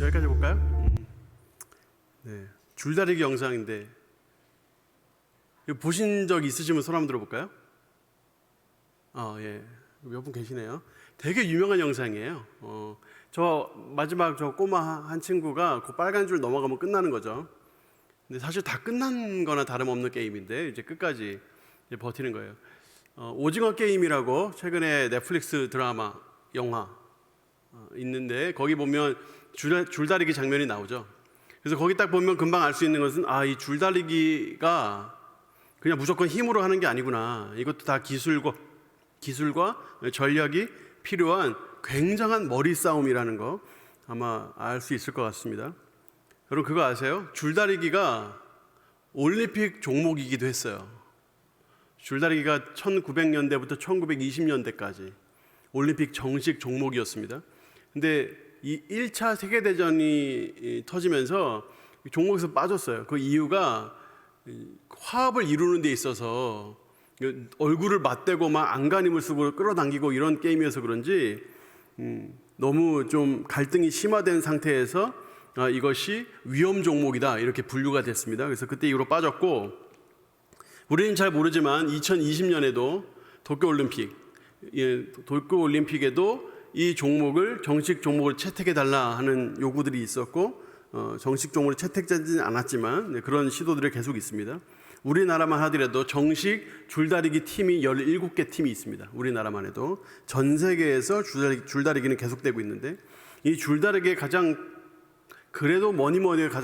여기까지 볼까요? 네, 줄다리기 영상인데 이거 보신 적 있으시면 손 한번 들어볼까요? 예, 몇 분 계시네요. 되게 유명한 영상이에요. 저 마지막 저 꼬마 한 친구가 그 빨간 줄 넘어가면 끝나는 거죠. 근데 사실 다 끝난 거나 다름없는 게임인데 이제 끝까지 이제 버티는 거예요. 오징어 게임이라고 최근에 넷플릭스 드라마, 영화 있는데 거기 보면 줄다리기 장면이 나오죠. 그래서 거기 딱 보면 금방 알 수 있는 것은 이 줄다리기가 그냥 무조건 힘으로 하는 게 아니구나. 이것도 다 기술과 전략이 필요한 굉장한 머리 싸움이라는 거 아마 알 수 있을 것 같습니다. 여러분 그거 아세요? 줄다리기가 올림픽 종목이기도 했어요. 줄다리기가 1900년대부터 1920년대까지 올림픽 정식 종목이었습니다. 근데 이 1차 세계대전이 터지면서 종목에서 빠졌어요. 그 이유가 화합을 이루는 데 있어서 얼굴을 맞대고 막 안간힘을 쓰고 끌어당기고 이런 게임이어서 그런지 너무 좀 갈등이 심화된 상태에서 이것이 위험 종목이다 이렇게 분류가 됐습니다. 그래서 그때 이후로 빠졌고, 우리는 잘 모르지만 2020년에도 도쿄올림픽에도 이 종목을 정식 종목을 채택해달라 하는 요구들이 있었고, 정식 종목을 채택되지는 않았지만 그런 시도들이 계속 있습니다. 우리나라만 하더라도 정식 줄다리기 팀이 17개 팀이 있습니다. 우리나라만 해도 전 세계에서 줄다리기는 계속되고 있는데, 이 줄다리기의 그래도 뭐니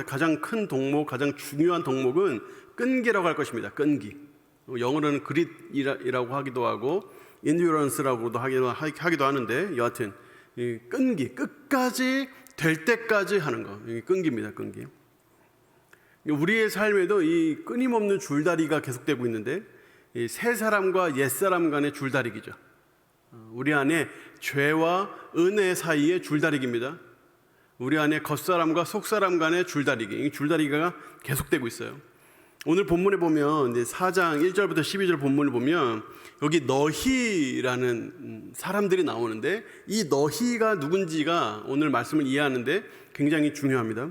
가장 큰 동목, 가장 중요한 동목은 끈기라고 할 것입니다. 끈기. 영어로는 그릿이라고 하기도 하고 인듀런스라고도 하기도 하는데, 여하튼 이 끈기, 끝까지 될 때까지 하는 거, 이 끈기입니다. 끈기. 우리의 삶에도 이 끊임없는 줄다리기가 계속되고 있는데, 이 새 사람과 옛 사람 간의 줄다리기죠. 우리 안에 죄와 은혜 사이의 줄다리기입니다. 우리 안에 겉사람과 속사람 간의 줄다리기, 이 줄다리기가 계속되고 있어요. 오늘 본문에 보면 이제 4장 1절부터 12절 본문을 보면 여기 너희라는 사람들이 나오는데 이 너희가 누군지가 오늘 말씀을 이해하는데 굉장히 중요합니다.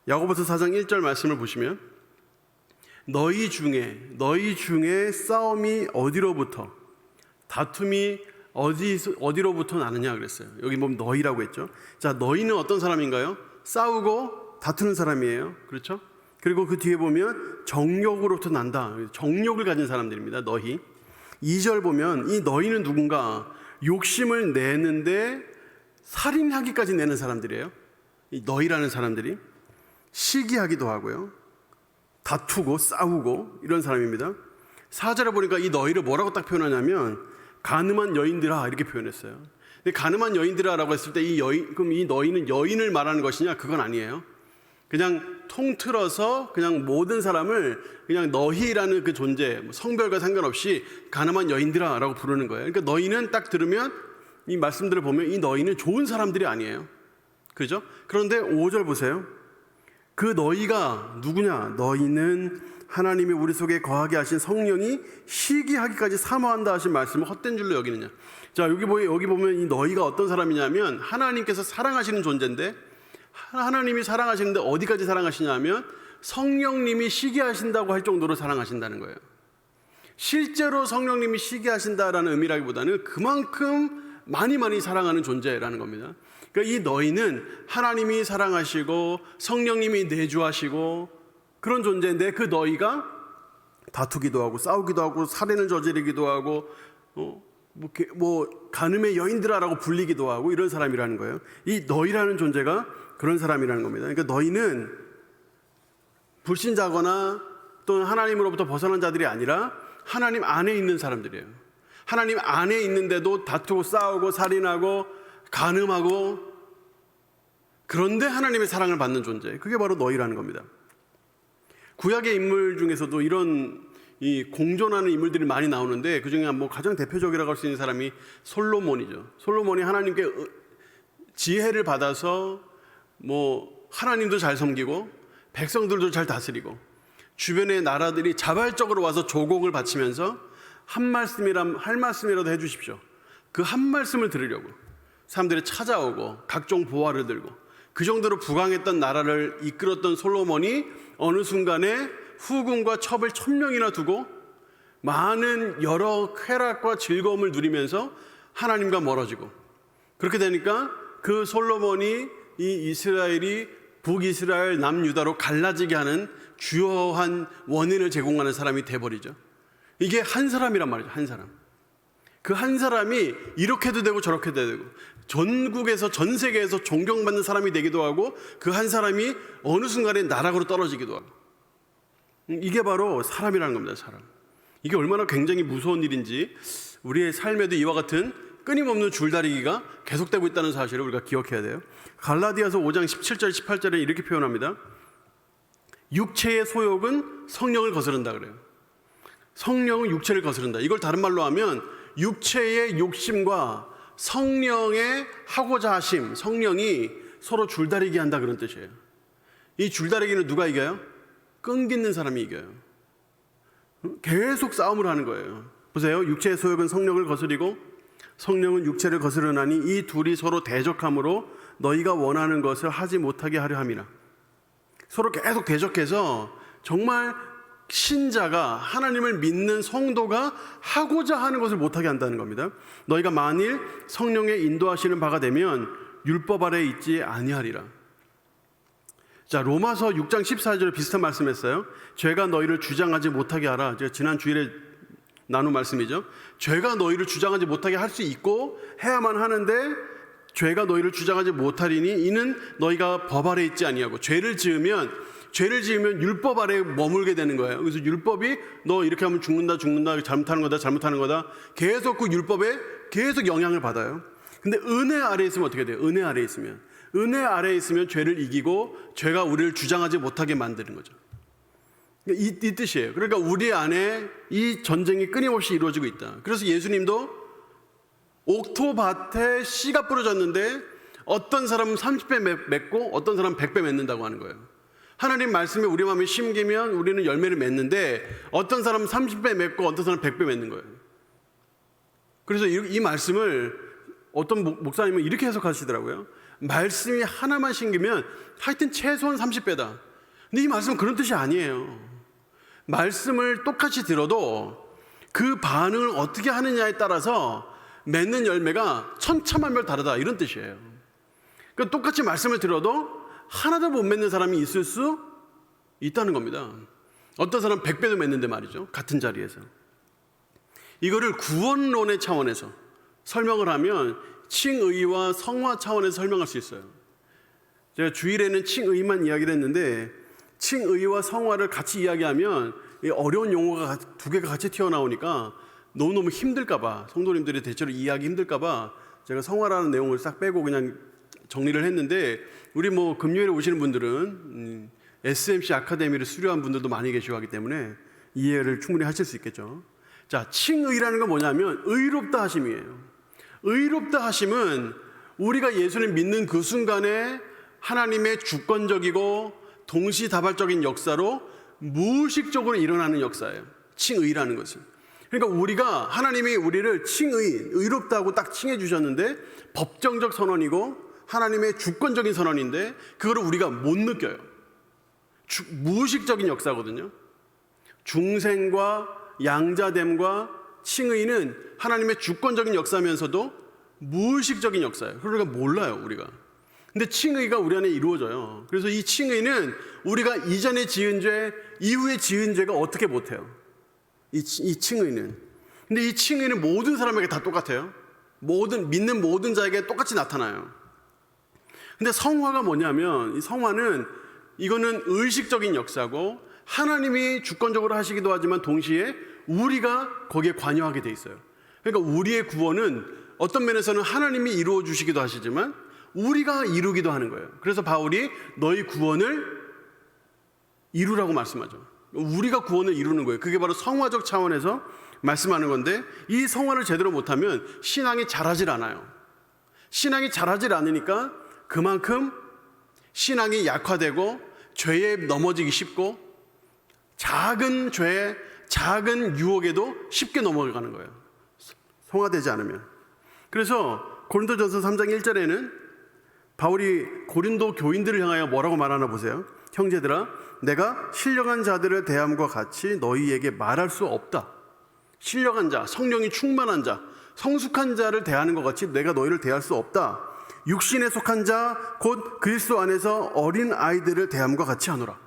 야고보서 4장 1절 말씀을 보시면 너희 중에 싸움이 어디로부터 다툼이 어디로부터 나느냐 그랬어요. 여기 보면 너희라고 했죠. 자, 너희는 어떤 사람인가요? 싸우고 다투는 사람이에요. 그렇죠? 그리고 그 뒤에 보면 정욕으로부터 난다. 정욕을 가진 사람들입니다. 너희. 2절 보면 이 너희는 누군가 욕심을 내는데 살인하기까지 내는 사람들이에요. 이 너희라는 사람들이 시기하기도 하고요. 다투고 싸우고 이런 사람입니다. 4절에 보니까 이 너희를 뭐라고 딱 표현하냐면 가늠한 여인들아 이렇게 표현했어요. 근데 가늠한 여인들아라고 했을 때 그럼 이 너희는 여인을 말하는 것이냐? 그건 아니에요. 그냥 통틀어서 그냥 모든 사람을 그냥 너희라는 그 존재, 성별과 상관없이 가늠한 여인들아라고 부르는 거예요. 그러니까 너희는 딱 들으면 이 말씀들을 보면 이 너희는 좋은 사람들이 아니에요. 그죠? 그런데 5절 보세요. 그 너희가 누구냐? 너희는 하나님이 우리 속에 거하게 하신 성령이 시기하기까지 사모한다 하신 말씀을 헛된 줄로 여기느냐? 자, 여기 보면 이 너희가 어떤 사람이냐면 하나님께서 사랑하시는 존재인데 하나님이 사랑하시는데 어디까지 사랑하시냐면 성령님이 시기하신다고 할 정도로 사랑하신다는 거예요. 실제로 성령님이 시기하신다라는 의미라기보다는 그만큼 많이 사랑하는 존재라는 겁니다. 그러니까 이 너희는 하나님이 사랑하시고 성령님이 내주하시고 그런 존재인데 그 너희가 다투기도 하고 싸우기도 하고 살인을 저지르기도 하고 간음의 여인들아라고 불리기도 하고 이런 사람이라는 거예요. 이 너희라는 존재가 그런 사람이라는 겁니다. 그러니까 너희는 불신자거나 또는 하나님으로부터 벗어난 자들이 아니라 하나님 안에 있는 사람들이에요. 하나님 안에 있는데도 다투고 싸우고 살인하고 간음하고 그런데 하나님의 사랑을 받는 존재, 그게 바로 너희라는 겁니다. 구약의 인물 중에서도 이런 이 공존하는 인물들이 많이 나오는데 그 중에 뭐 가장 대표적이라고 할 수 있는 사람이 솔로몬이죠. 솔로몬이 하나님께 지혜를 받아서 뭐 하나님도 잘 섬기고 백성들도 잘 다스리고 주변의 나라들이 자발적으로 와서 조공을 바치면서 할 말씀이라도 해주십시오. 그 한 말씀을 들으려고 사람들이 찾아오고 각종 보화를 들고 그 정도로 부강했던 나라를 이끌었던 솔로몬이 어느 순간에 후궁과 첩을 1000명이나 두고 많은 여러 쾌락과 즐거움을 누리면서 하나님과 멀어지고 그렇게 되니까 그 솔로몬이 이 이스라엘이 북이스라엘 남유다로 갈라지게 하는 주요한 원인을 제공하는 사람이 돼버리죠. 이게 한 사람이란 말이죠. 한 사람. 그 한 사람이 이렇게도 되고 저렇게도 되고 전국에서 전 세계에서 존경받는 사람이 되기도 하고 그 한 사람이 어느 순간에 나락으로 떨어지기도 하고 이게 바로 사람이라는 겁니다. 사람. 이게 얼마나 굉장히 무서운 일인지 우리의 삶에도 이와 같은 끊임없는 줄다리기가 계속되고 있다는 사실을 우리가 기억해야 돼요. 갈라디아서 5장 17절 18절에 이렇게 표현합니다. 육체의 소욕은 성령을 거스른다 그래요. 성령은 육체를 거스른다. 이걸 다른 말로 하면 육체의 욕심과 성령의 하고자 하심, 성령이 서로 줄다리기 한다 그런 뜻이에요. 이 줄다리기는 누가 이겨요? 끈기는 사람이 이겨요. 계속 싸움을 하는 거예요. 보세요. 육체의 소욕은 성령을 거스리고 성령은 육체를 거스르나니 이 둘이 서로 대적함으로 너희가 원하는 것을 하지 못하게 하려 함이라. 서로 계속 대적해서 정말 신자가 하나님을 믿는 성도가 하고자 하는 것을 못하게 한다는 겁니다. 너희가 만일 성령의 인도하시는 바가 되면 율법 아래에 있지 아니하리라. 자, 로마서 6장 14절에 비슷한 말씀했어요. 죄가 너희를 주장하지 못하게 하라. 제가 지난 주일에 나눈 말씀이죠. 죄가 너희를 주장하지 못하게 할 수 있고 해야만 하는데 죄가 너희를 주장하지 못하리니 이는 너희가 법 아래 있지 아니하고 죄를 지으면 율법 아래에 머물게 되는 거예요. 그래서 율법이 너 이렇게 하면 죽는다 잘못하는 거다 계속 그 율법에 계속 영향을 받아요. 근데 은혜 아래에 있으면 어떻게 돼요? 은혜 아래에 있으면 죄를 이기고 죄가 우리를 주장하지 못하게 만드는 거죠. 이 뜻이에요. 그러니까 우리 안에 이 전쟁이 끊임없이 이루어지고 있다. 그래서 예수님도 옥토밭에 씨가 뿌려졌는데 어떤 사람은 30배 맺고 어떤 사람은 100배 맺는다고 하는 거예요. 하나님 말씀에 우리 마음에 심기면 우리는 열매를 맺는데 어떤 사람은 30배 맺고 어떤 사람은 100배 맺는 거예요. 그래서 이 말씀을 어떤 목사님은 이렇게 해석하시더라고요. 말씀이 하나만 심기면 하여튼 최소한 30배다. 근데 이 말씀은 그런 뜻이 아니에요. 말씀을 똑같이 들어도 그 반응을 어떻게 하느냐에 따라서 맺는 열매가 천차만별 다르다, 이런 뜻이에요. 그러니까 똑같이 말씀을 들어도 하나도 못 맺는 사람이 있을 수 있다는 겁니다. 어떤 사람은 100배도 맺는데 말이죠, 같은 자리에서. 이거를 구원론의 차원에서 설명을 하면 칭의와 성화 차원에서 설명할 수 있어요. 제가 주일에는 칭의만 이야기를 했는데 칭의와 성화를 같이 이야기하면 어려운 용어가 두 개가 같이 튀어나오니까 너무너무 힘들까봐, 성도님들이 대체로 이해하기 힘들까봐 제가 성화라는 내용을 싹 빼고 그냥 정리를 했는데, 우리 금요일에 오시는 분들은 SMC 아카데미를 수료한 분들도 많이 계시고 하기 때문에 이해를 충분히 하실 수 있겠죠. 자, 칭의라는 건 뭐냐면 의롭다 하심이에요. 의롭다 하심은 우리가 예수를 믿는 그 순간에 하나님의 주권적이고 동시다발적인 역사로 무의식적으로 일어나는 역사예요, 칭의라는 것은. 그러니까 우리가, 하나님이 우리를 의롭다고 딱 칭해 주셨는데 법정적 선언이고 하나님의 주권적인 선언인데 그거를 우리가 못 느껴요. 무의식적인 역사거든요. 중생과 양자됨과 칭의는 하나님의 주권적인 역사면서도 무의식적인 역사예요. 그러니까 몰라요, 우리가. 근데 칭의가 우리 안에 이루어져요. 그래서 이 칭의는 우리가 이전에 지은 죄, 이후에 지은 죄가 어떻게 못해요, 이 칭의는. 근데 이 칭의는 모든 사람에게 다 똑같아요. 믿는 모든 자에게 똑같이 나타나요. 근데 성화가 뭐냐면, 이 성화는, 이거는 의식적인 역사고 하나님이 주권적으로 하시기도 하지만 동시에 우리가 거기에 관여하게 돼 있어요. 그러니까 우리의 구원은 어떤 면에서는 하나님이 이루어 주시기도 하시지만 우리가 이루기도 하는 거예요. 그래서 바울이 너희 구원을 이루라고 말씀하죠. 우리가 구원을 이루는 거예요. 그게 바로 성화적 차원에서 말씀하는 건데, 이 성화를 제대로 못하면 신앙이 자라질 않아요. 신앙이 자라질 않으니까 그만큼 신앙이 약화되고 죄에 넘어지기 쉽고 작은 죄, 작은 유혹에도 쉽게 넘어가는 거예요, 성화되지 않으면. 그래서 고린도전서 3장 1절에는 바울이 고린도 교인들을 향하여 뭐라고 말하나 보세요. 형제들아, 내가 신령한 자들을 대함과 같이 너희에게 말할 수 없다. 신령한 자, 성령이 충만한 자, 성숙한 자를 대하는 것 같이 내가 너희를 대할 수 없다. 육신에 속한 자, 곧 그리스도 안에서 어린 아이들을 대함과 같이 하노라.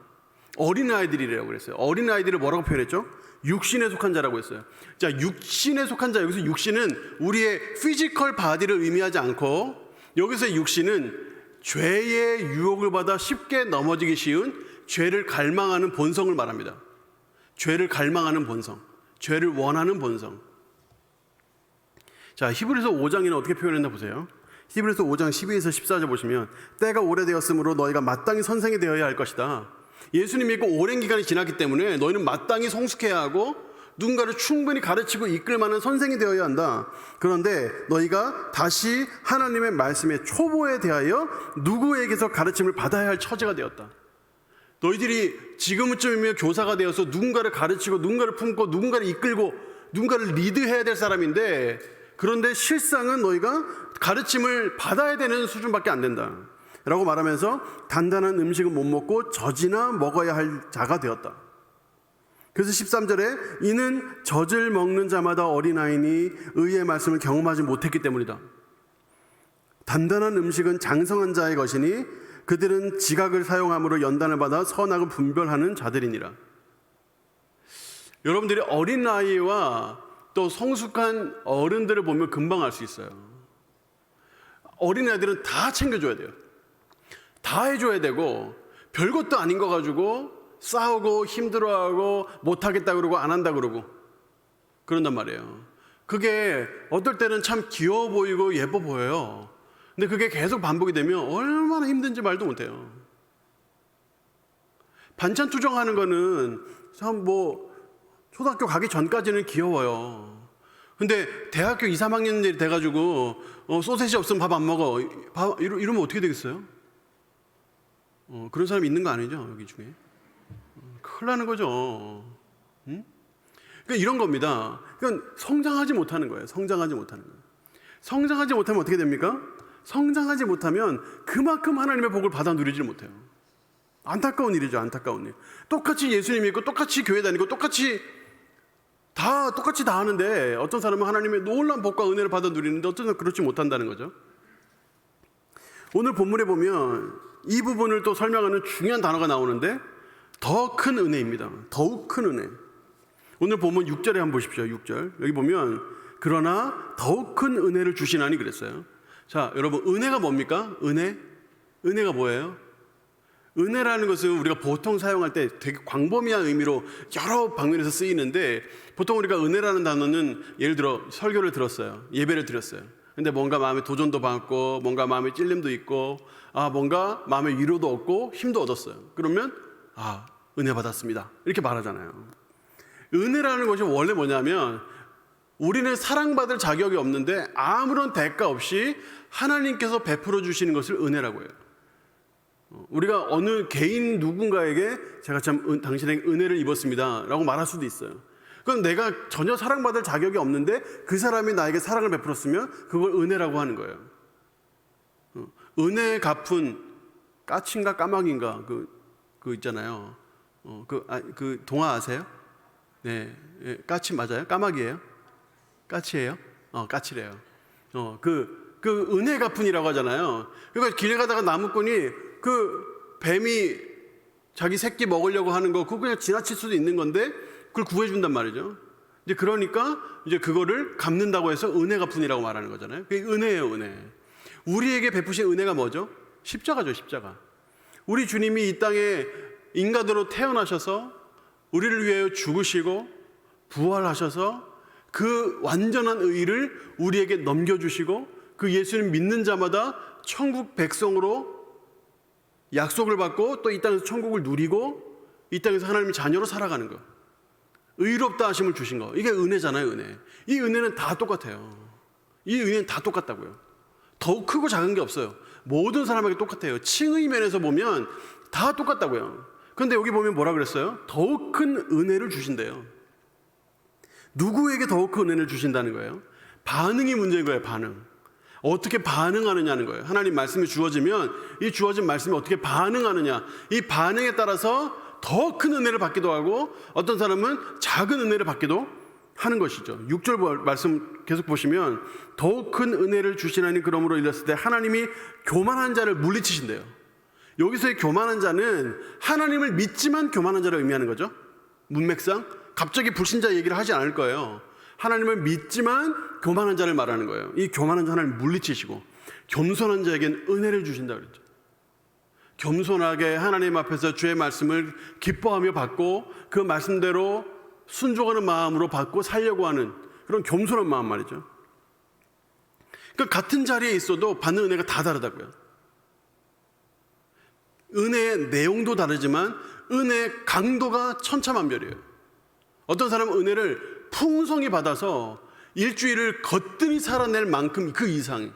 어린 아이들이라고 그랬어요. 어린 아이들을 뭐라고 표현했죠? 육신에 속한 자라고 했어요. 자, 육신에 속한 자, 여기서 육신은 우리의 피지컬 바디를 의미하지 않고, 여기서 육신은 죄의 유혹을 받아 쉽게 넘어지기 쉬운 죄를 갈망하는 본성을 말합니다. 죄를 갈망하는 본성, 죄를 원하는 본성. 자, 히브리서 5장에는 어떻게 표현했나 보세요. 히브리서 5장 12에서 14절 보시면, 때가 오래되었으므로 너희가 마땅히 선생이 되어야 할 것이다. 예수님 믿고 오랜 기간이 지났기 때문에 너희는 마땅히 성숙해야 하고 누군가를 충분히 가르치고 이끌 만한 선생이 되어야 한다. 그런데 너희가 다시 하나님의 말씀의 초보에 대하여 누구에게서 가르침을 받아야 할 처지가 되었다. 너희들이 지금쯤이면 교사가 되어서 누군가를 가르치고 누군가를 품고 누군가를 이끌고 누군가를 리드해야 될 사람인데, 그런데 실상은 너희가 가르침을 받아야 되는 수준밖에 안 된다 라고 말하면서 단단한 음식은 못 먹고 젖이나 먹어야 할 자가 되었다. 그래서 13절에 이는 젖을 먹는 자마다 어린아이니 의의 말씀을 경험하지 못했기 때문이다. 단단한 음식은 장성한 자의 것이니 그들은 지각을 사용함으로 연단을 받아 선악을 분별하는 자들이니라. 여러분들이 어린아이와 또 성숙한 어른들을 보면 금방 알 수 있어요. 어린아이들은 다 챙겨줘야 돼요. 다 해줘야 되고 별것도 아닌 거 가지고 싸우고 힘들어하고 못하겠다 그러고 안 한다 그러고 그런단 말이에요. 그게 어떨 때는 참 귀여워 보이고 예뻐 보여요. 근데 그게 계속 반복이 되면 얼마나 힘든지 말도 못해요. 반찬 투정하는 거는 참 초등학교 가기 전까지는 귀여워요. 근데 대학교 2, 3학년이 돼가지고 소세지 없으면 밥 안 먹어. 이러면 어떻게 되겠어요? 그런 사람이 있는 거 아니죠? 여기 중에. 큰일 나는 거죠. 응? 그러니까 이런 겁니다. 그러니까 성장하지 못하는 거예요. 성장하지 못하는 거예요. 성장하지 못하면 어떻게 됩니까? 성장하지 못하면 그만큼 하나님의 복을 받아 누리지 못해요. 안타까운 일이죠. 안타까운 일. 똑같이 예수님 믿고 똑같이 교회 다니고 똑같이 다 하는데 어떤 사람은 하나님의 놀라운 복과 은혜를 받아 누리는데 어떤 사람은 그렇지 못한다는 거죠. 오늘 본문에 보면 이 부분을 또 설명하는 중요한 단어가 나오는데 더 큰 은혜입니다. 더욱 큰 은혜. 오늘 본문 6절에 한번 보십시오. 6절. 여기 보면 그러나 더욱 큰 은혜를 주시나니 그랬어요. 자, 여러분 은혜가 뭡니까? 은혜가 뭐예요? 은혜라는 것은 우리가 보통 사용할 때 되게 광범위한 의미로 여러 방면에서 쓰이는데 보통 우리가 은혜라는 단어는 예를 들어 설교를 들었어요. 예배를 드렸어요. 근데 뭔가 마음에 도전도 받고 뭔가 마음에 찔림도 있고 뭔가 마음에 위로도 얻고 힘도 얻었어요. 그러면 은혜 받았습니다. 이렇게 말하잖아요. 은혜라는 것이 원래 뭐냐면 우리는 사랑받을 자격이 없는데 아무런 대가 없이 하나님께서 베풀어 주시는 것을 은혜라고 해요. 우리가 어느 개인 누군가에게 제가 참 당신에게 은혜를 입었습니다 라고 말할 수도 있어요. 그건 내가 전혀 사랑받을 자격이 없는데 그 사람이 나에게 사랑을 베풀었으면 그걸 은혜라고 하는 거예요. 은혜 갚은 까치인가 까마귀인가 그 있잖아요. 그 동화 아세요? 네, 까치 맞아요? 까마귀예요? 까치예요? 까치래요. 그 은혜 갚은이라고 하잖아요. 그러니까 길에 가다가 나무꾼이 그 뱀이 자기 새끼 먹으려고 하는 거 그거 그냥 지나칠 수도 있는 건데 그걸 구해준단 말이죠. 이제 그러니까 이제 그거를 갚는다고 해서 은혜 갚은이라고 말하는 거잖아요. 그게 은혜예요, 은혜. 우리에게 베푸신 은혜가 뭐죠? 십자가죠, 십자가. 우리 주님이 이 땅에 인간으로 태어나셔서 우리를 위하여 죽으시고 부활하셔서 그 완전한 의를 우리에게 넘겨주시고 그 예수님 믿는 자마다 천국 백성으로 약속을 받고 또 이 땅에서 천국을 누리고 이 땅에서 하나님의 자녀로 살아가는 것, 의롭다 하심을 주신 거, 이게 은혜잖아요. 은혜. 이 은혜는 다 똑같아요. 이 은혜는 다 똑같다고요. 더욱 크고 작은 게 없어요. 모든 사람에게 똑같아요. 칭의 면에서 보면 다 똑같다고요. 그런데 여기 보면 뭐라 그랬어요? 더욱 큰 은혜를 주신대요. 누구에게 더욱 큰 은혜를 주신다는 거예요? 반응이 문제인 거예요. 반응. 어떻게 반응하느냐는 거예요. 하나님 말씀이 주어지면 이 주어진 말씀이 어떻게 반응하느냐, 이 반응에 따라서 더 큰 은혜를 받기도 하고 어떤 사람은 작은 은혜를 받기도 하는 것이죠. 6절 말씀 계속 보시면 더욱 큰 은혜를 주시나니 그러므로 이랬을 때 하나님이 교만한 자를 물리치신대요. 여기서의 교만한 자는 하나님을 믿지만 교만한 자를 의미하는 거죠. 문맥상 갑자기 불신자 얘기를 하지 않을 거예요. 하나님을 믿지만 교만한 자를 말하는 거예요. 이 교만한 자 하나님 물리치시고 겸손한 자에겐 은혜를 주신다 그랬죠. 겸손하게 하나님 앞에서 주의 말씀을 기뻐하며 받고 그 말씀대로 순종하는 마음으로 받고 살려고 하는 그런 겸손한 마음 말이죠. 그러니까 같은 자리에 있어도 받는 은혜가 다 다르다고요. 은혜의 내용도 다르지만 은혜의 강도가 천차만별이에요. 어떤 사람은 은혜를 풍성히 받아서 일주일을 거뜬히 살아낼 만큼 그 이상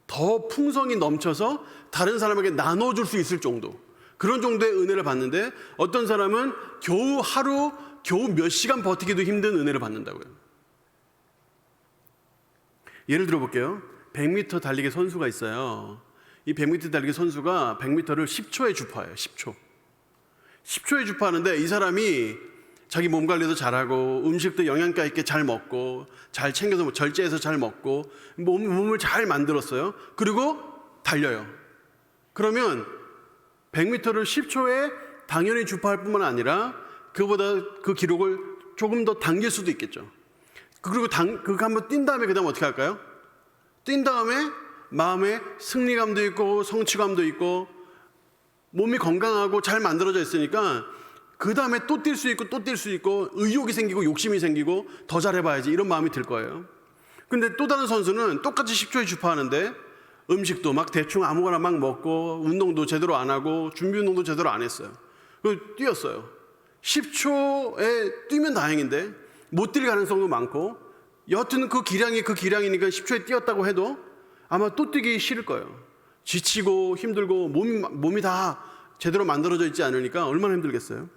더 풍성이 넘쳐서 다른 사람에게 나눠줄 수 있을 정도, 그런 정도의 은혜를 받는데 어떤 사람은 겨우 몇 시간 버티기도 힘든 은혜를 받는다고요. 예를 들어 볼게요. 100m 달리기 선수가 있어요. 이 100m 달리기 선수가 100m를 10초에 주파해요. 10초에 주파하는데 이 사람이 자기 몸 관리도 잘하고 음식도 영양가 있게 잘 먹고 잘 챙겨서 절제해서 잘 먹고 몸을 잘 만들었어요. 그리고 달려요. 그러면 100m를 10초에 당연히 주파할 뿐만 아니라 그보다 그 기록을 조금 더 당길 수도 있겠죠. 그리고 그거 한번 뛴 다음에 그 다음 어떻게 할까요? 뛴 다음에 마음에 승리감도 있고 성취감도 있고 몸이 건강하고 잘 만들어져 있으니까 그 다음에 또 뛸 수 있고 또 뛸 수 있고 의욕이 생기고 욕심이 생기고 더 잘해봐야지 이런 마음이 들 거예요. 근데 또 다른 선수는 똑같이 10초에 주파하는데 음식도 막 대충 아무거나 막 먹고 운동도 제대로 안 하고 준비 운동도 제대로 안 했어요. 그래서 뛰었어요. 10초에 뛰면 다행인데 못 뛸 가능성도 많고 여하튼 그 기량이니까 10초에 뛰었다고 해도 아마 또 뛰기 싫을 거예요. 지치고 힘들고 몸이 다 제대로 만들어져 있지 않으니까 얼마나 힘들겠어요.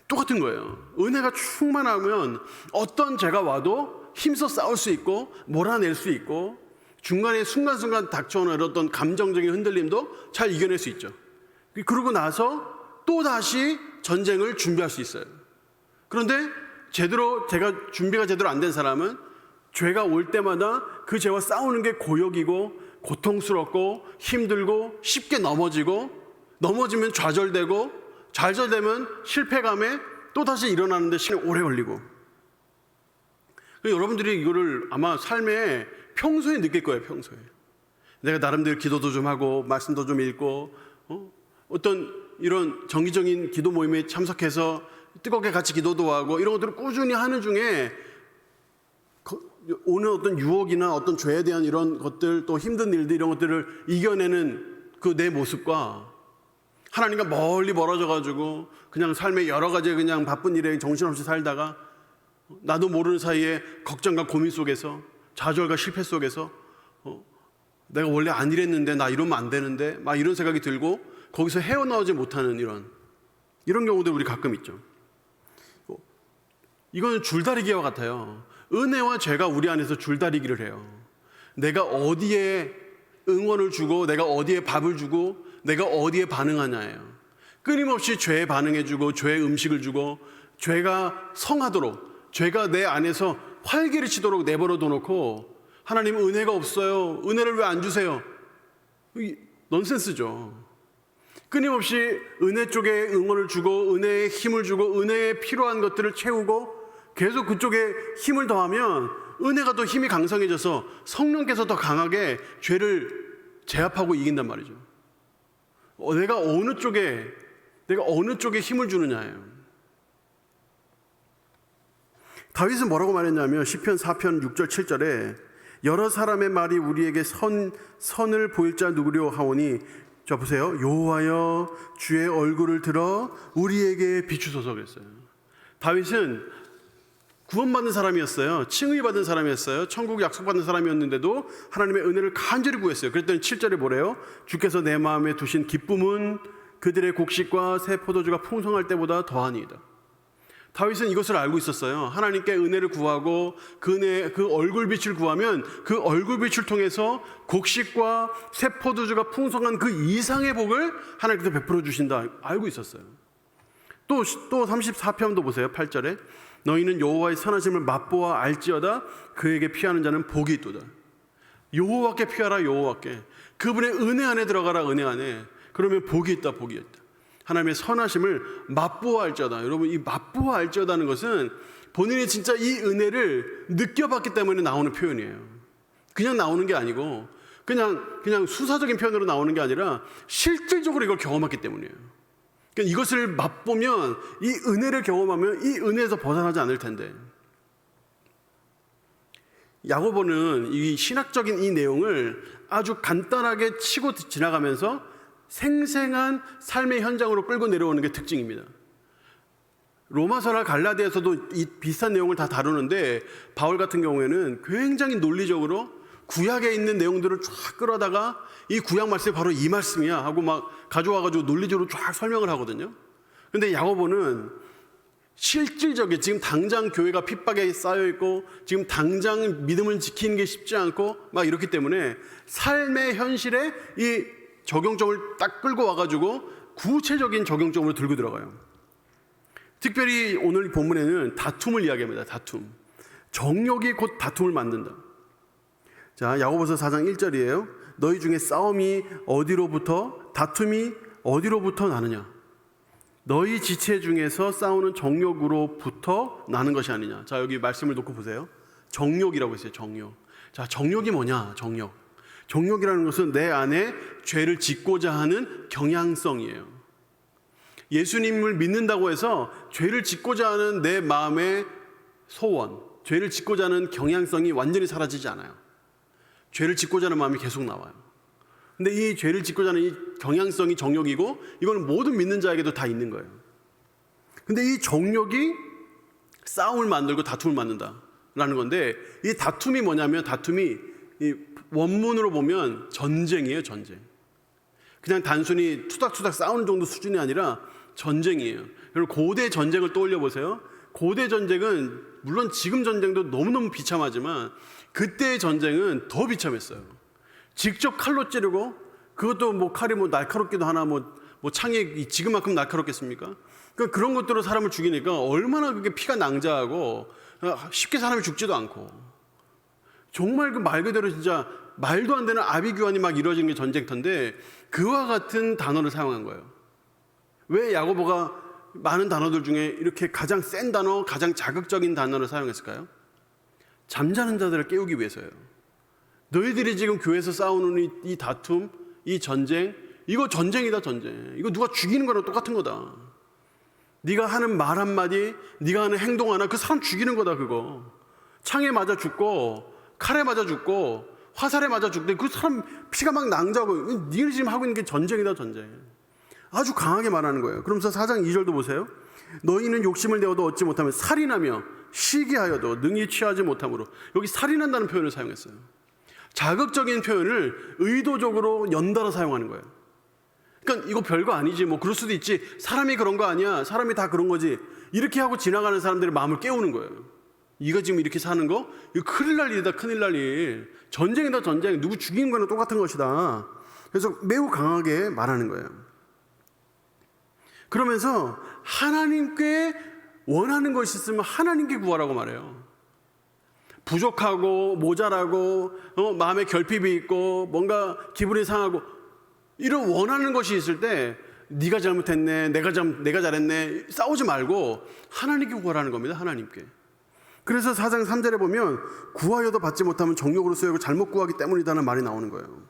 똑같은 거예요. 은혜가 충만하면 어떤 죄가 와도 힘써 싸울 수 있고 몰아낼 수 있고 중간에 순간순간 닥쳐오는 어떤 감정적인 흔들림도 잘 이겨낼 수 있죠. 그러고 나서 또다시 전쟁을 준비할 수 있어요. 그런데 제가 준비가 제대로 안 된 사람은 죄가 올 때마다 그 죄와 싸우는 게 고역이고 고통스럽고 힘들고 쉽게 넘어지면 좌절되고 좌절되면 실패감에 또다시 일어나는데 시간이 오래 걸리고. 여러분들이 이거를 아마 삶에 평소에 느낄 거예요. 평소에 내가 나름대로 기도도 좀 하고 말씀도 좀 읽고 어떤 이런 정기적인 기도 모임에 참석해서 뜨겁게 같이 기도도 하고 이런 것들을 꾸준히 하는 중에 오는 어떤 유혹이나 어떤 죄에 대한 이런 것들 또 힘든 일들 이런 것들을 이겨내는 그 내 모습과 하나님과 멀리 멀어져 가지고 그냥 삶의 여러 가지 그냥 바쁜 일에 정신없이 살다가 나도 모르는 사이에 걱정과 고민 속에서 좌절과 실패 속에서 내가 원래 안 이랬는데 나 이러면 안 되는데 막 이런 생각이 들고 거기서 헤어나오지 못하는 이런 경우들 우리 가끔 있죠. 이건 줄다리기와 같아요. 은혜와 죄가 우리 안에서 줄다리기를 해요. 내가 어디에 응원을 주고 내가 어디에 밥을 주고 내가 어디에 반응하냐예요. 끊임없이 죄에 반응해주고 죄에 음식을 주고 죄가 성하도록 죄가 내 안에서 활기를 치도록 내버려 둬놓고 하나님 은혜가 없어요. 은혜를 왜 안 주세요? 넌센스죠. 끊임없이 은혜 쪽에 응원을 주고 은혜에 힘을 주고 은혜에 필요한 것들을 채우고 계속 그쪽에 힘을 더하면 은혜가 더 힘이 강성해져서 성령께서 더 강하게 죄를 제압하고 이긴단 말이죠. 내가 어느 쪽에 힘을 주느냐예요. 다윗은 뭐라고 말했냐면 시편 4편 6절 7절에 여러 사람의 말이 우리에게 선을 보일 자 누구려 하오니 자 보세요. 여호와여 주의 얼굴을 들어 우리에게 비추소서 그랬어요. 다윗은 구원받는 사람이었어요. 칭의받은 사람이었어요. 천국 약속받는 사람이었는데도 하나님의 은혜를 간절히 구했어요. 그랬더니 7절에 뭐래요? 주께서 내 마음에 두신 기쁨은 그들의 곡식과 새 포도주가 풍성할 때보다 더하니이다. 다윗은 이것을 알고 있었어요. 하나님께 은혜를 구하고 그 얼굴빛을 구하면 그 얼굴빛을 통해서 곡식과 새 포도주가 풍성한 그 이상의 복을 하나님께서 베풀어 주신다 알고 있었어요. 또 34편도 보세요. 8절에 너희는 여호와의 선하심을 맛보아 알지어다 그에게 피하는 자는 복이 있도다. 여호와께 피하라. 여호와께 그분의 은혜 안에 들어가라. 은혜 안에 그러면 복이 있다. 복이 있다. 하나님의 선하심을 맛보아 알지어다. 여러분 이 맛보아 알지어다는 것은 본인이 진짜 이 은혜를 느껴봤기 때문에 나오는 표현이에요. 그냥 나오는 게 아니고 그냥 수사적인 표현으로 나오는 게 아니라 실질적으로 이걸 경험했기 때문이에요. 그러니까 이것을 맛보면 이 은혜를 경험하면 이 은혜에서 벗어나지 않을 텐데 야고보는 이 신학적인 이 내용을 아주 간단하게 치고 지나가면서 생생한 삶의 현장으로 끌고 내려오는 게 특징입니다. 로마서나 갈라디아서도 이 비슷한 내용을 다 다루는데 바울 같은 경우에는 굉장히 논리적으로 구약에 있는 내용들을 쫙 끌어다가 이 구약 말씀이 바로 이 말씀이야 하고 막 가져와가지고 논리적으로 쫙 설명을 하거든요. 근데 야고보는 실질적인 지금 당장 교회가 핍박에 쌓여있고 지금 당장 믿음을 지키는 게 쉽지 않고 막 이렇기 때문에 삶의 현실에 이 적용점을 딱 끌고 와가지고 구체적인 적용점으로 들고 들어가요. 특별히 오늘 본문에는 다툼을 이야기합니다. 다툼. 정욕이 곧 다툼을 만든다. 자, 야고보서 4장 1절이에요. 너희 중에 다툼이 어디로부터 나느냐? 너희 지체 중에서 싸우는 정욕으로부터 나는 것이 아니냐. 자, 여기 말씀을 놓고 보세요. 정욕이라고 했어요. 정욕. 자, 정욕이 뭐냐? 정욕이라는 것은 내 안에 죄를 짓고자 하는 경향성이에요. 예수님을 믿는다고 해서 죄를 짓고자 하는 내 마음의 소원, 죄를 짓고자 하는 경향성이 완전히 사라지지 않아요. 죄를 짓고자 하는 마음이 계속 나와요. 근데 이 죄를 짓고자 하는 이 경향성이 정욕이고 이건 모든 믿는 자에게도 다 있는 거예요. 근데 이 정욕이 싸움을 만들고 다툼을 만든다라는 건데 이 다툼이 뭐냐면 다툼이 이 원문으로 보면 전쟁이에요. 전쟁. 그냥 단순히 투닥투닥 싸우는 정도 수준이 아니라 전쟁이에요. 여러분 고대 전쟁을 떠올려 보세요. 고대 전쟁은 물론 지금 전쟁도 너무너무 비참하지만 그때의 전쟁은 더 비참했어요. 직접 칼로 찌르고, 그것도 뭐 칼이 뭐 날카롭기도 하나 뭐 창이 지금만큼 날카롭겠습니까? 그러니까 그런 것들로 사람을 죽이니까 얼마나 그게 피가 낭자하고 쉽게 사람이 죽지도 않고, 정말 그 말 그대로 진짜 말도 안 되는 아비규환이 막 이루어지는 게 전쟁터인데 그와 같은 단어를 사용한 거예요. 왜 야고보가 많은 단어들 중에 이렇게 가장 센 단어, 가장 자극적인 단어를 사용했을까요? 잠자는 자들을 깨우기 위해서예요. 너희들이 지금 교회에서 싸우는 이 다툼, 이 전쟁, 이거 전쟁이다, 전쟁. 이거 누가 죽이는 거랑 똑같은 거다. 네가 하는 말 한마디, 네가 하는 행동 하나, 그 사람 죽이는 거다, 그거. 창에 맞아 죽고, 칼에 맞아 죽고, 화살에 맞아 죽고, 그 사람 피가 막 낭자하고, 네가 지금 하고 있는 게 전쟁이다, 전쟁. 아주 강하게 말하는 거예요. 그러면서 4장 2절도 보세요. 너희는 욕심을 내어도 얻지 못하면 살인하며 시기하여도 능히 취하지 못함으로. 여기 살인한다는 표현을 사용했어요. 자극적인 표현을 의도적으로 연달아 사용하는 거예요. 그러니까 이거 별거 아니지, 뭐 그럴 수도 있지, 사람이 그런 거 아니야, 사람이 다 그런 거지, 이렇게 하고 지나가는 사람들의 마음을 깨우는 거예요. 이거 지금 이렇게 사는 거, 이거 큰일 날 일이다, 큰일 날 일. 전쟁이다, 전쟁. 누구 죽이는 거랑 똑같은 것이다. 그래서 매우 강하게 말하는 거예요. 그러면서 하나님께 원하는 것이 있으면 하나님께 구하라고 말해요. 부족하고 모자라고 마음에 결핍이 있고 뭔가 기분이 상하고 이런 원하는 것이 있을 때 네가 잘못했네, 내가 잘했네, 싸우지 말고 하나님께 구하라는 겁니다. 하나님께. 그래서 4장 3절에 보면 구하여도 받지 못하면 정욕으로 쓰여고 잘못 구하기 때문이라는 말이 나오는 거예요.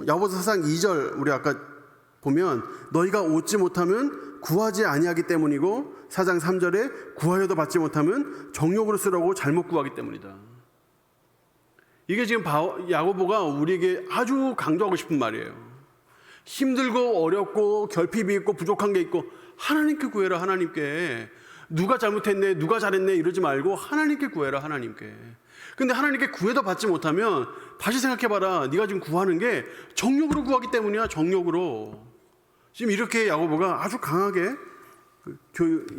야고보서 4장 2절 우리 아까 보면 너희가 얻지 못하면 구하지 아니하기 때문이고, 4장 3절에 구하여도 받지 못하면 정욕으로 쓰라고 잘못 구하기 때문이다. 이게 지금 야고보가 우리에게 아주 강조하고 싶은 말이에요. 힘들고 어렵고 결핍이 있고 부족한 게 있고 하나님께 구해라. 하나님께. 누가 잘못했네, 누가 잘했네 이러지 말고 하나님께 구해라. 하나님께. 근데 하나님께 구해도 받지 못하면 다시 생각해봐라. 네가 지금 구하는 게 정욕으로 구하기 때문이야. 정욕으로. 지금 이렇게 야고보가 아주 강하게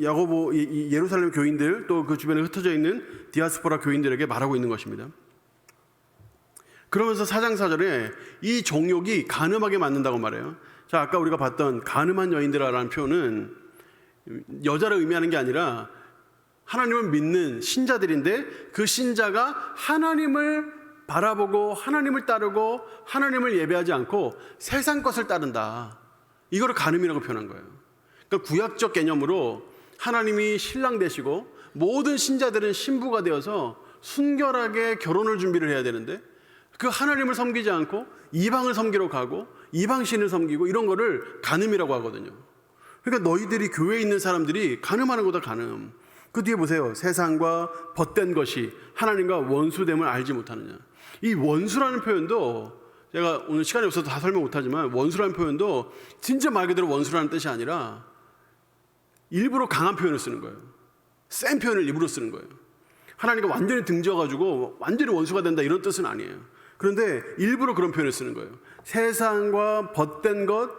야고보 예루살렘 교인들, 또 그 주변에 흩어져 있는 디아스포라 교인들에게 말하고 있는 것입니다. 그러면서 4장 4절에 이 정욕이 간음하게 만든다고 말해요. 자, 아까 우리가 봤던 간음한 여인들이라는 표현은 여자를 의미하는 게 아니라 하나님을 믿는 신자들인데, 그 신자가 하나님을 바라보고 하나님을 따르고 하나님을 예배하지 않고 세상 것을 따른다, 이거를 간음이라고 표현한 거예요. 그러니까 구약적 개념으로 하나님이 신랑 되시고 모든 신자들은 신부가 되어서 순결하게 결혼을 준비를 해야 되는데, 그 하나님을 섬기지 않고 이방을 섬기러 가고 이방신을 섬기고 이런 거를 간음이라고 하거든요. 그러니까 너희들이 교회에 있는 사람들이 간음하는 거다, 간음. 그 뒤에 보세요. 세상과 벗된 것이 하나님과 원수됨을 알지 못하느냐. 이 원수라는 표현도 제가 오늘 시간이 없어서 다 설명 못하지만, 원수라는 표현도 진짜 말 그대로 원수라는 뜻이 아니라 일부러 강한 표현을 쓰는 거예요. 센 표현을 일부러 쓰는 거예요. 하나님과 완전히 등져가지고 완전히 원수가 된다 이런 뜻은 아니에요. 그런데 일부러 그런 표현을 쓰는 거예요. 세상과 벗된 것,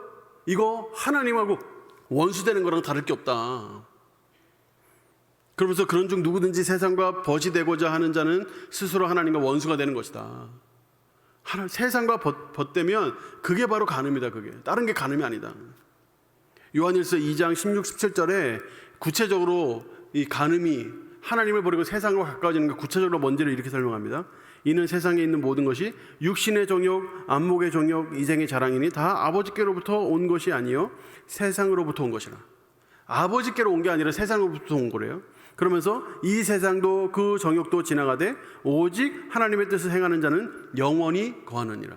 이거 하나님하고 원수되는 거랑 다를 게 없다. 그러면서 그런 중 누구든지 세상과 벗이 되고자 하는 자는 스스로 하나님과 원수가 되는 것이다. 세상과 벗되면 그게 바로 간음이다. 그게 다른 게 간음이 아니다. 요한일서 2장 16, 17절에 구체적으로 이 간음이 하나님을 버리고 세상과 가까워지는 것, 구체적으로 뭔지를 이렇게 설명합니다. 이는 세상에 있는 모든 것이 육신의 정욕, 안목의 정욕, 이생의 자랑이니 다 아버지께로부터 온 것이 아니요 세상으로부터 온 것이라. 아버지께로 온 게 아니라 세상으로부터 온 거래요. 그러면서 이 세상도 그 정욕도 지나가되 오직 하나님의 뜻을 행하는 자는 영원히 거하느니라.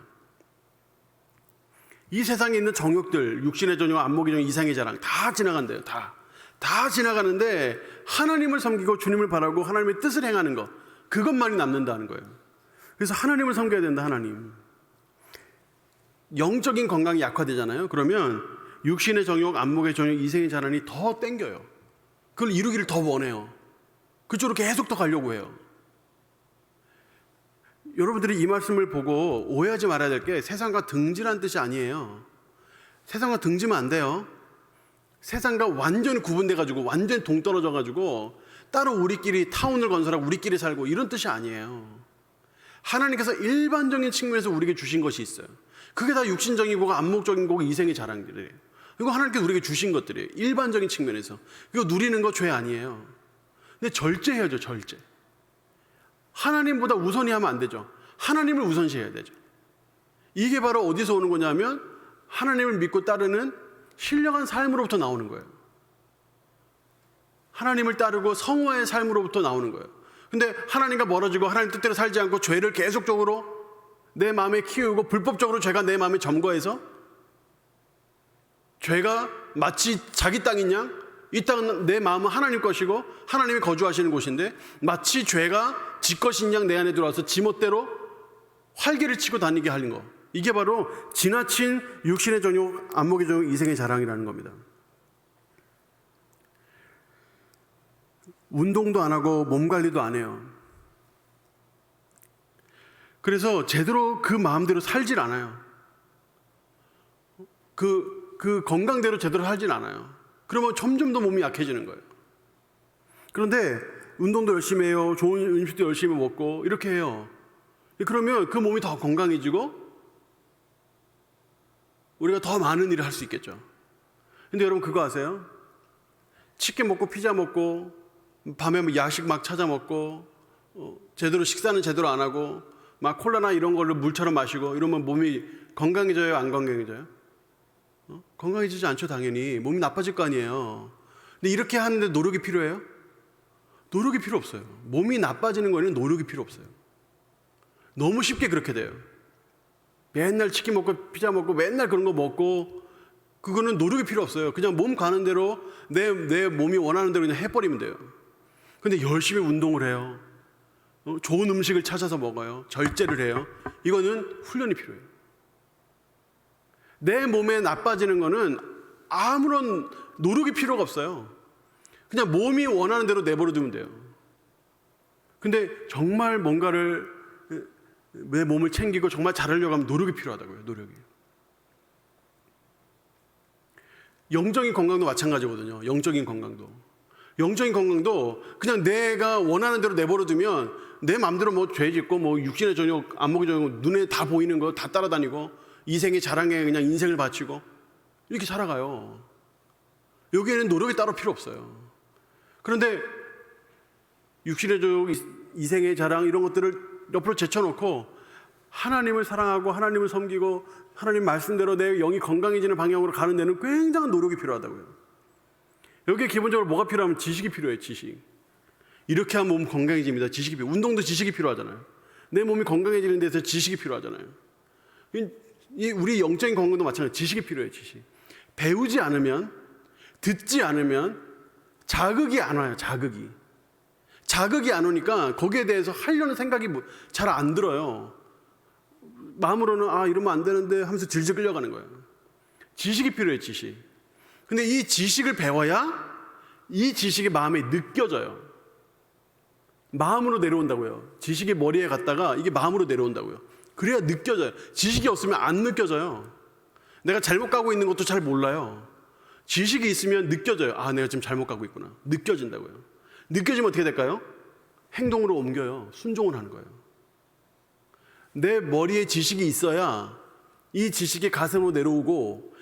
이 세상에 있는 정욕들, 육신의 정욕, 안목의 정욕, 이상의 자랑 다 지나간대요. 다 지나가는데 하나님을 섬기고 주님을 바라고 하나님의 뜻을 행하는 것, 그것만이 남는다는 거예요. 그래서 하나님을 섬겨야 된다. 하나님. 영적인 건강이 약화되잖아요. 그러면 육신의 정욕, 안목의 정욕, 이생의 자랑이 더 땡겨요. 그걸 이루기를 더 원해요. 그쪽으로 계속 더 가려고 해요. 여러분들이 이 말씀을 보고 오해하지 말아야 될 게 세상과 등지라는 뜻이 아니에요. 세상과 등지면 안 돼요. 세상과 완전히 구분돼가지고 완전히 동떨어져가지고 따로 우리끼리 타운을 건설하고 우리끼리 살고 이런 뜻이 아니에요. 하나님께서 일반적인 측면에서 우리에게 주신 것이 있어요. 그게 다 육신적인 거고 안목적인 거고 이생의 자랑들이에요. 이거 하나님께서 우리에게 주신 것들이에요. 일반적인 측면에서. 이거 누리는 거 죄 아니에요. 근데 절제해야죠. 절제. 하나님보다 우선이 하면 안 되죠. 하나님을 우선시해야 되죠. 이게 바로 어디서 오는 거냐면 하나님을 믿고 따르는 신령한 삶으로부터 나오는 거예요. 하나님을 따르고 성화의 삶으로부터 나오는 거예요. 근데 하나님과 멀어지고 하나님 뜻대로 살지 않고 죄를 계속적으로 내 마음에 키우고 불법적으로 죄가 내 마음에 점거해서 죄가 마치 자기 땅인 양, 이 땅은 내 마음은 하나님 것이고 하나님이 거주하시는 곳인데 마치 죄가 지 것인 양 내 안에 들어와서 지멋대로 활개를 치고 다니게 하는 거, 이게 바로 지나친 육신의 정욕, 안목의 정욕, 이생의 자랑이라는 겁니다. 운동도 안 하고 몸 관리도 안 해요. 그래서 제대로 그 마음대로 살질 않아요. 그 건강대로 제대로 살진 않아요. 그러면 점점 더 몸이 약해지는 거예요. 그런데 운동도 열심히 해요. 좋은 음식도 열심히 먹고 이렇게 해요. 그러면 그 몸이 더 건강해지고 우리가 더 많은 일을 할 수 있겠죠. 근데 여러분 그거 아세요? 치킨 먹고 피자 먹고 밤에 야식 막 찾아 먹고 제대로 식사는 제대로 안 하고 막 콜라나 이런 걸로 물처럼 마시고 이러면 몸이 건강해져요? 안 건강해져요? 건강해지지 않죠. 당연히 몸이 나빠질 거 아니에요. 근데 이렇게 하는데 노력이 필요해요? 노력이 필요 없어요. 몸이 나빠지는 거에는 노력이 필요 없어요. 너무 쉽게 그렇게 돼요. 맨날 치킨 먹고 피자 먹고 맨날 그런 거 먹고 그거는 노력이 필요 없어요. 그냥 몸 가는 대로 내 몸이 원하는 대로 그냥 해버리면 돼요. 근데 열심히 운동을 해요. 좋은 음식을 찾아서 먹어요. 절제를 해요. 이거는 훈련이 필요해요. 내 몸에 나빠지는 거는 아무런 노력이 필요가 없어요. 그냥 몸이 원하는 대로 내버려 두면 돼요. 근데 정말 뭔가를 내 몸을 챙기고 정말 잘하려고 하면 노력이 필요하다고요. 노력이. 영적인 건강도 마찬가지거든요. 영적인 건강도 그냥 내가 원하는 대로 내버려 두면 내 마음대로 뭐 죄 짓고 뭐 육신의 정욕, 안목의 정욕, 눈에 다 보이는 거 다 따라다니고 이생의 자랑에 그냥 인생을 바치고 이렇게 살아가요. 여기에는 노력이 따로 필요 없어요. 그런데 육신의 정욕, 이생의 자랑 이런 것들을 옆으로 제쳐놓고 하나님을 사랑하고 하나님을 섬기고 하나님 말씀대로 내 영이 건강해지는 방향으로 가는 데는 굉장한 노력이 필요하다고요. 여기에 기본적으로 뭐가 필요하면 지식이 필요해요. 지식. 이렇게 하면 몸 건강해집니다. 지식이 필요해요. 운동도 지식이 필요하잖아요. 내 몸이 건강해지는 데서 지식이 필요하잖아요. 우리 영적인 건강도 마찬가지로 지식이 필요해요. 지식. 배우지 않으면, 듣지 않으면 자극이 안 와요. 자극이 안 오니까 거기에 대해서 하려는 생각이 잘 안 들어요. 마음으로는 이러면 안 되는데 하면서 질질 끌려가는 거예요. 지식이 필요해요. 지식. 근데 이 지식을 배워야 이 지식이 마음에 느껴져요. 마음으로 내려온다고요. 지식이 머리에 갔다가 이게 마음으로 내려온다고요. 그래야 느껴져요. 지식이 없으면 안 느껴져요. 내가 잘못 가고 있는 것도 잘 몰라요. 지식이 있으면 느껴져요. 내가 지금 잘못 가고 있구나. 느껴진다고요. 느껴지면 어떻게 될까요? 행동으로 옮겨요. 순종을 하는 거예요. 내 머리에 지식이 있어야 이 지식이 가슴으로 내려오고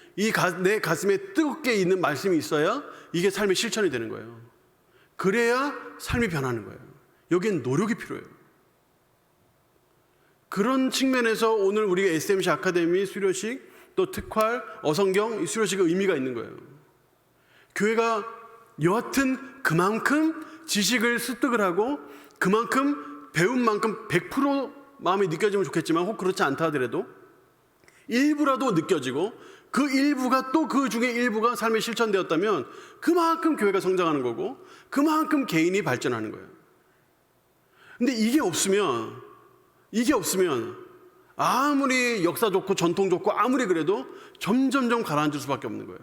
내 가슴에 뜨겁게 있는 말씀이 있어야 이게 삶의 실천이 되는 거예요. 그래야 삶이 변하는 거예요. 여기엔 노력이 필요해요. 그런 측면에서 오늘 우리가 SMC 아카데미 수료식 또 특활, 어성경 이 수료식의 의미가 있는 거예요. 교회가 여하튼 그만큼 지식을 습득을 하고 그만큼 배운 만큼 100% 마음이 느껴지면 좋겠지만 혹 그렇지 않다 하더라도 일부라도 느껴지고 그 일부가 또 그 중에 일부가 삶에 실천되었다면 그만큼 교회가 성장하는 거고 그만큼 개인이 발전하는 거예요. 근데 이게 없으면 아무리 역사 좋고 전통 좋고 아무리 그래도 점점점 가라앉을 수밖에 없는 거예요.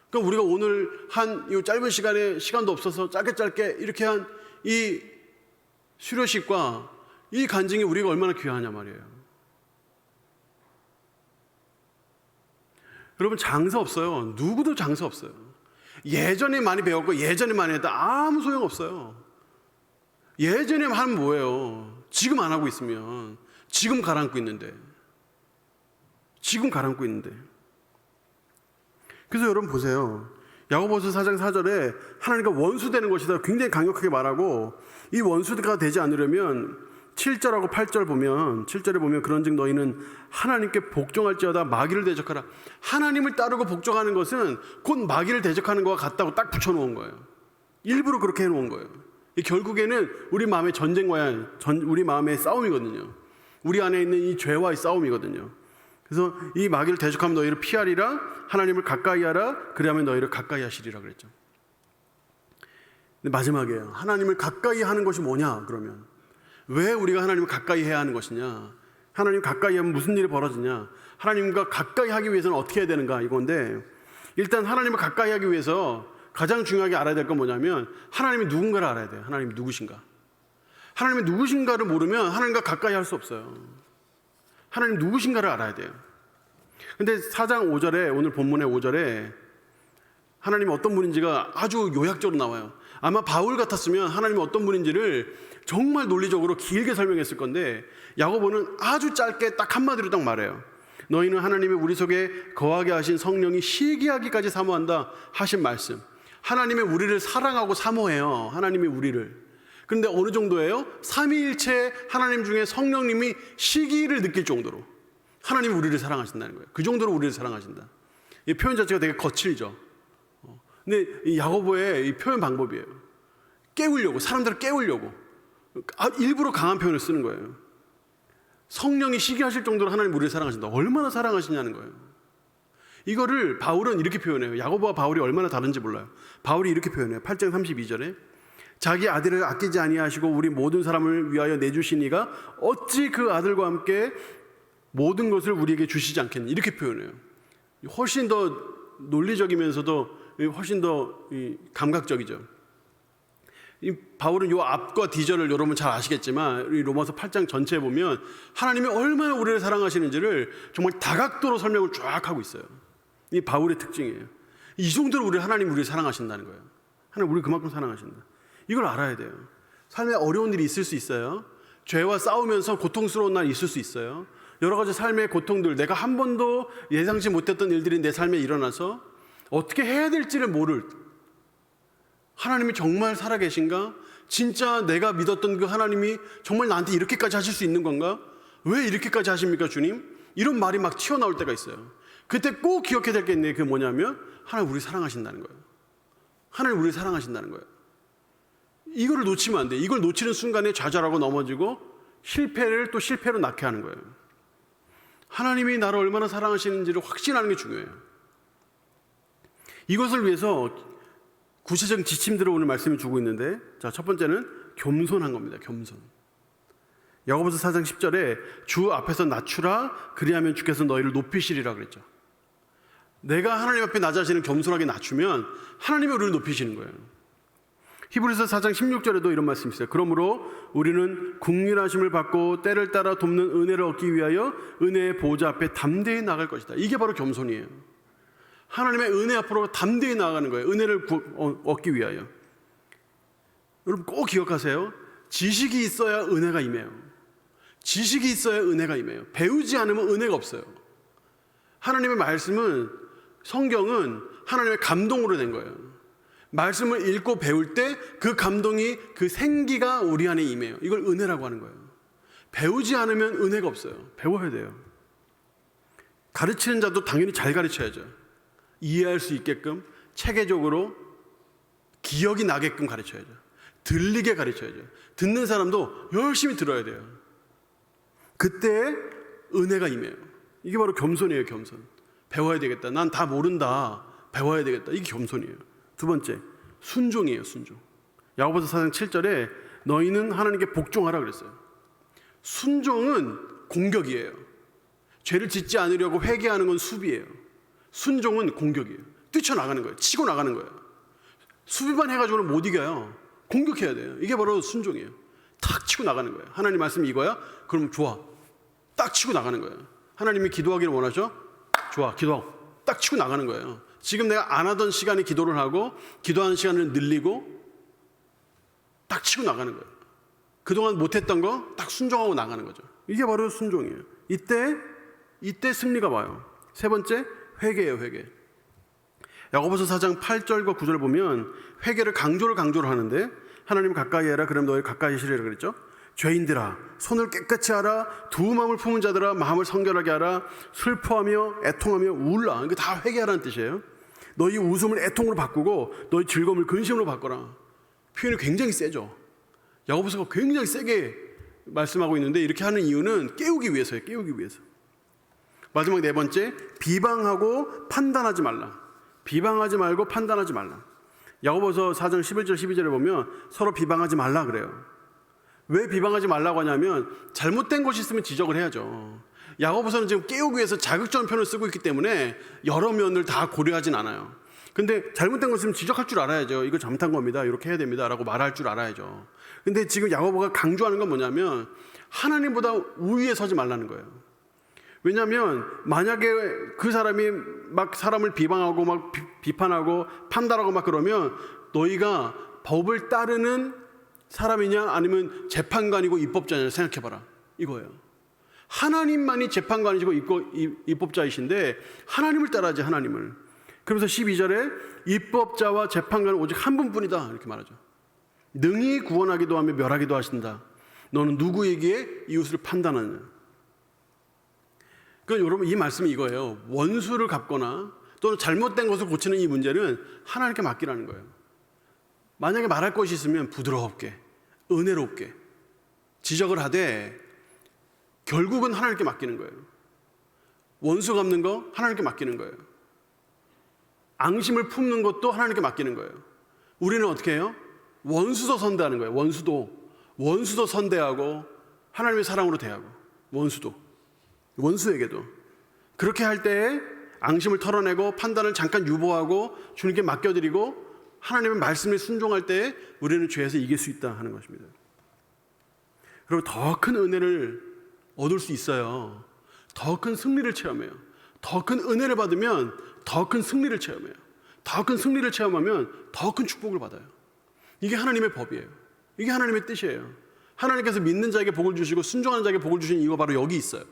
그러니까 우리가 오늘 한 이 짧은 시간에 시간도 없어서 짧게 이렇게 한 이 수료식과 이 간증이 우리가 얼마나 귀하냐 말이에요. 여러분, 장사 없어요. 누구도 장사 없어요. 예전에 많이 배웠고 예전에 많이 했다 아무 소용 없어요. 예전에 하면 뭐예요? 지금 안 하고 있으면 지금 가라앉고 있는데. 그래서 여러분 보세요. 야고보서 4장 4절에 하나님과 원수되는 것이다 굉장히 강력하게 말하고, 이 원수가 되지 않으려면 7절하고 8절 보면, 7절에 보면 그런즉 너희는 하나님께 복종할지어다 마귀를 대적하라. 하나님을 따르고 복종하는 것은 곧 마귀를 대적하는 것과 같다고 딱 붙여놓은 거예요. 일부러 그렇게 해놓은 거예요. 결국에는 우리 마음의 전쟁과야, 우리 마음의 싸움이거든요. 우리 안에 있는 이 죄와의 싸움이거든요. 그래서 이 마귀를 대적하면 너희를 피하리라. 하나님을 가까이 하라. 그리하면 너희를 가까이 하시리라 그랬죠. 근데 마지막이에요. 하나님을 가까이 하는 것이 뭐냐? 그러면 왜 우리가 하나님을 가까이 해야 하는 것이냐? 하나님 가까이 하면 무슨 일이 벌어지냐? 하나님과 가까이 하기 위해서는 어떻게 해야 되는가? 이건데, 일단 하나님을 가까이 하기 위해서 가장 중요하게 알아야 될 건 뭐냐면 하나님이 누군가를 알아야 돼요. 하나님이 누구신가? 하나님이 누구신가를 모르면 하나님과 가까이 할 수 없어요. 하나님 누구신가를 알아야 돼요. 근데 4장 5절에, 오늘 본문의 5절에 하나님이 어떤 분인지가 아주 요약적으로 나와요. 아마 바울 같았으면 하나님이 어떤 분인지를 정말 논리적으로 길게 설명했을 건데, 야고보는 아주 짧게 딱 한마디로 딱 말해요. 너희는 하나님이 우리 속에 거하게 하신 성령이 시기하기까지 사모한다 하신 말씀. 하나님이 우리를 사랑하고 사모해요. 하나님이 우리를. 그런데 어느 정도예요? 삼위일체 하나님 중에 성령님이 시기를 느낄 정도로 하나님이 우리를 사랑하신다는 거예요. 그 정도로 우리를 사랑하신다. 이 표현 자체가 되게 거칠죠. 근데 이 야고보의 이 표현 방법이에요. 깨우려고, 사람들을 깨우려고 일부러 강한 표현을 쓰는 거예요. 성령이 시기하실 정도로 하나님 우리를 사랑하신다. 얼마나 사랑하시냐는 거예요. 이거를 바울은 이렇게 표현해요. 야고보와 바울이 얼마나 다른지 몰라요. 바울이 이렇게 표현해요. 8장 32절에 자기 아들을 아끼지 아니하시고 우리 모든 사람을 위하여 내주시니가 어찌 그 아들과 함께 모든 것을 우리에게 주시지 않겠니? 이렇게 표현해요. 훨씬 더 논리적이면서도 훨씬 더 감각적이죠. 이 바울은 요 앞과 뒤절을 여러분 잘 아시겠지만 이 로마서 8장 전체에 보면 하나님이 얼마나 우리를 사랑하시는지를 정말 다각도로 설명을 쫙 하고 있어요. 이 바울의 특징이에요. 이 정도로 하나님 우리를 사랑하신다는 거예요. 하나님 우리를 그만큼 사랑하신다. 이걸 알아야 돼요. 삶에 어려운 일이 있을 수 있어요. 죄와 싸우면서 고통스러운 날이 있을 수 있어요. 여러 가지 삶의 고통들, 내가 한 번도 예상치 못했던 일들이 내 삶에 일어나서 어떻게 해야 될지를 모를, 하나님이 정말 살아계신가? 진짜 내가 믿었던 그 하나님이 정말 나한테 이렇게까지 하실 수 있는 건가? 왜 이렇게까지 하십니까 주님? 이런 말이 막 튀어나올 때가 있어야 그때 꼭 기억해야 될 게 있네. 그게 뭐냐면 하나님 우리 사랑하신다는 거예요. 하나님 우리 사랑하신다는 거예요. 이거를 놓치면 안 돼. 이걸 놓치는 순간에 좌절하고 넘어지고 실패를 또 실패로 낳게 하는 거예요. 하나님이 나를 얼마나 사랑하시는지를 확신하는 게 중요해요. 이것을 위해서 구체적인 지침들을 오늘 말씀이 주고 있는데, 자, 첫 번째는 겸손한 겁니다. 겸손. 야고보서 4장 10절에 주 앞에서 낮추라 그리하면 주께서 너희를 높이시리라 그랬죠. 내가 하나님 앞에 나 자신을 겸손하게 낮추면 하나님이 우리를 높이시는 거예요. 히브리서 4장 16절에도 이런 말씀이 있어요. 그러므로 우리는 국률하심을 받고 때를 따라 돕는 은혜를 얻기 위하여 은혜의 보좌 앞에 담대히 나갈 것이다. 이게 바로 겸손이에요. 하나님의 은혜 앞으로 담대히 나아가는 거예요. 은혜를 얻기 위하여. 여러분 꼭 기억하세요. 지식이 있어야 은혜가 임해요. 지식이 있어야 은혜가 임해요. 배우지 않으면 은혜가 없어요. 하나님의 말씀은, 성경은 하나님의 감동으로 된 거예요. 말씀을 읽고 배울 때 그 감동이, 그 생기가 우리 안에 임해요. 이걸 은혜라고 하는 거예요. 배우지 않으면 은혜가 없어요. 배워야 돼요. 가르치는 자도 당연히 잘 가르쳐야죠. 이해할 수 있게끔, 체계적으로 기억이 나게끔 가르쳐야죠. 들리게 가르쳐야죠. 듣는 사람도 열심히 들어야 돼요. 그때 은혜가 임해요. 이게 바로 겸손이에요. 겸손. 배워야 되겠다. 난 다 모른다. 배워야 되겠다. 이게 겸손이에요. 두 번째, 순종이에요. 순종. 야고보서 4장 7절에 너희는 하나님께 복종하라 그랬어요. 순종은 공격이에요. 죄를 짓지 않으려고 회개하는 건 수비예요. 순종은 공격이에요. 뛰쳐나가는 거예요. 치고 나가는 거예요. 수비만 해가지고는 못 이겨요. 공격해야 돼요. 이게 바로 순종이에요. 탁 치고 나가는 거예요. 하나님 말씀이 이거야? 그럼 좋아. 딱 치고 나가는 거예요. 하나님이 기도하기를 원하죠? 좋아, 기도하고. 딱 치고 나가는 거예요. 지금 내가 안 하던 시간에 기도를 하고 기도하는 시간을 늘리고 딱 치고 나가는 거예요. 그동안 못했던 거 딱 순종하고 나가는 거죠. 이게 바로 순종이에요. 이때 승리가 와요. 세 번째, 회개예요. 회개. 야고보서 4장 8절과 9절 보면 회개를 강조를 하는데, 하나님 가까이 해라 그럼 너희 가까이 하시리라 그랬죠. 죄인들아 손을 깨끗이 하라, 두 마음을 품은 자들아 마음을 성결하게 하라, 슬퍼하며 애통하며 울라. 이게 다 회개하라는 뜻이에요. 너희 웃음을 애통으로 바꾸고 너희 즐거움을 근심으로 바꿔라. 표현이 굉장히 세죠. 야고보서가 굉장히 세게 말씀하고 있는데, 이렇게 하는 이유는 깨우기 위해서예요. 깨우기 위해서. 마지막 네 번째, 비방하고 판단하지 말라. 비방하지 말고 판단하지 말라. 야고보서 4장 11절 12절에 보면 서로 비방하지 말라 그래요. 왜 비방하지 말라고 하냐면 잘못된 것이 있으면 지적을 해야죠. 야고보서는 지금 깨우기 위해서 자극적인 표현을 쓰고 있기 때문에 여러 면을 다 고려하진 않아요. 근데 잘못된 것 있으면 지적할 줄 알아야죠. 이거 잘못한 겁니다, 이렇게 해야 됩니다 라고 말할 줄 알아야죠. 근데 지금 야고보가 강조하는 건 뭐냐면 하나님보다 우위에 서지 말라는 거예요. 왜냐하면 만약에 그 사람이 막 사람을 비방하고 막 비판하고 판단하고 막 그러면 너희가 법을 따르는 사람이냐 아니면 재판관이고 입법자냐 생각해봐라 이거예요. 하나님만이 재판관이시고 입법자이신데 하나님을 따라야지, 하나님을. 그러면서 12절에 입법자와 재판관은 오직 한 분뿐이다 이렇게 말하죠. 능히 구원하기도 하며 멸하기도 하신다. 너는 누구에게 이웃을 판단하느냐. 그러니까 여러분, 이 말씀이 이거예요. 원수를 갚거나 또는 잘못된 것을 고치는 이 문제는 하나님께 맡기라는 거예요. 만약에 말할 것이 있으면 부드럽게 은혜롭게 지적을 하되 결국은 하나님께 맡기는 거예요. 원수 갚는 거 하나님께 맡기는 거예요. 앙심을 품는 것도 하나님께 맡기는 거예요. 우리는 어떻게 해요? 원수도 선대하는 거예요. 원수도 선대하고 하나님의 사랑으로 대하고, 원수에게도 그렇게 할 때에 앙심을 털어내고 판단을 잠깐 유보하고 주님께 맡겨드리고 하나님의 말씀에 순종할 때에 우리는 죄에서 이길 수 있다 하는 것입니다. 그리고 더 큰 은혜를 얻을 수 있어요. 더 큰 승리를 체험해요. 더 큰 은혜를 받으면 더 큰 승리를 체험해요. 더 큰 승리를 체험하면 더 큰 축복을 받아요. 이게 하나님의 법이에요. 이게 하나님의 뜻이에요. 하나님께서 믿는 자에게 복을 주시고 순종하는 자에게 복을 주시는 이유가 바로 여기 있어요.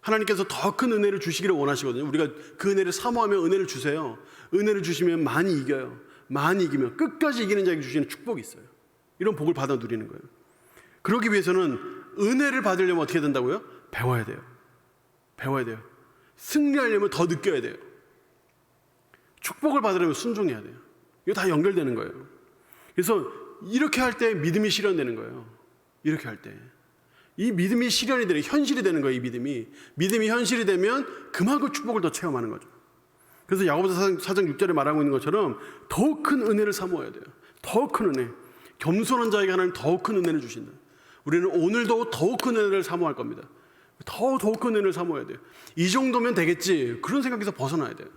하나님께서 더 큰 은혜를 주시기를 원하시거든요. 우리가 그 은혜를 사모하며 은혜를 주세요. 은혜를 주시면 많이 이겨요. 많이 이기면 끝까지 이기는 자에게 주시는 축복이 있어요. 이런 복을 받아 누리는 거예요. 그러기 위해서는 은혜를 받으려면 어떻게 된다고요? 배워야 돼요. 승리하려면 더 느껴야 돼요. 축복을 받으려면 순종해야 돼요. 이거 다 연결되는 거예요. 그래서 이렇게 할 때 믿음이 실현되는 거예요. 이렇게 할 때. 이 믿음이 실현이 되는, 현실이 되는 거예요. 이 믿음이 현실이 되면 그만큼 축복을 더 체험하는 거죠. 그래서 야고보서 4장 6절에 말하고 있는 것처럼 더 큰 은혜를 사모해야 돼요. 더 큰 은혜. 겸손한 자에게 하나님 더 큰 은혜를 주신다. 우리는 오늘도 더 큰 은혜를 사모할 겁니다. 더 큰 은혜를 사모해야 돼요. 이 정도면 되겠지, 그런 생각에서 벗어나야 돼요.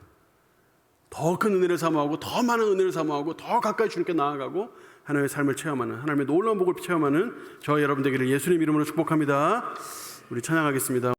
더 큰 은혜를 사모하고 더 많은 은혜를 사모하고 더 가까이 주님께 나아가고 하나님의 삶을 체험하는, 하나님의 놀라운 복을 체험하는 저와 여러분 되기를 예수님 이름으로 축복합니다. 우리 찬양하겠습니다.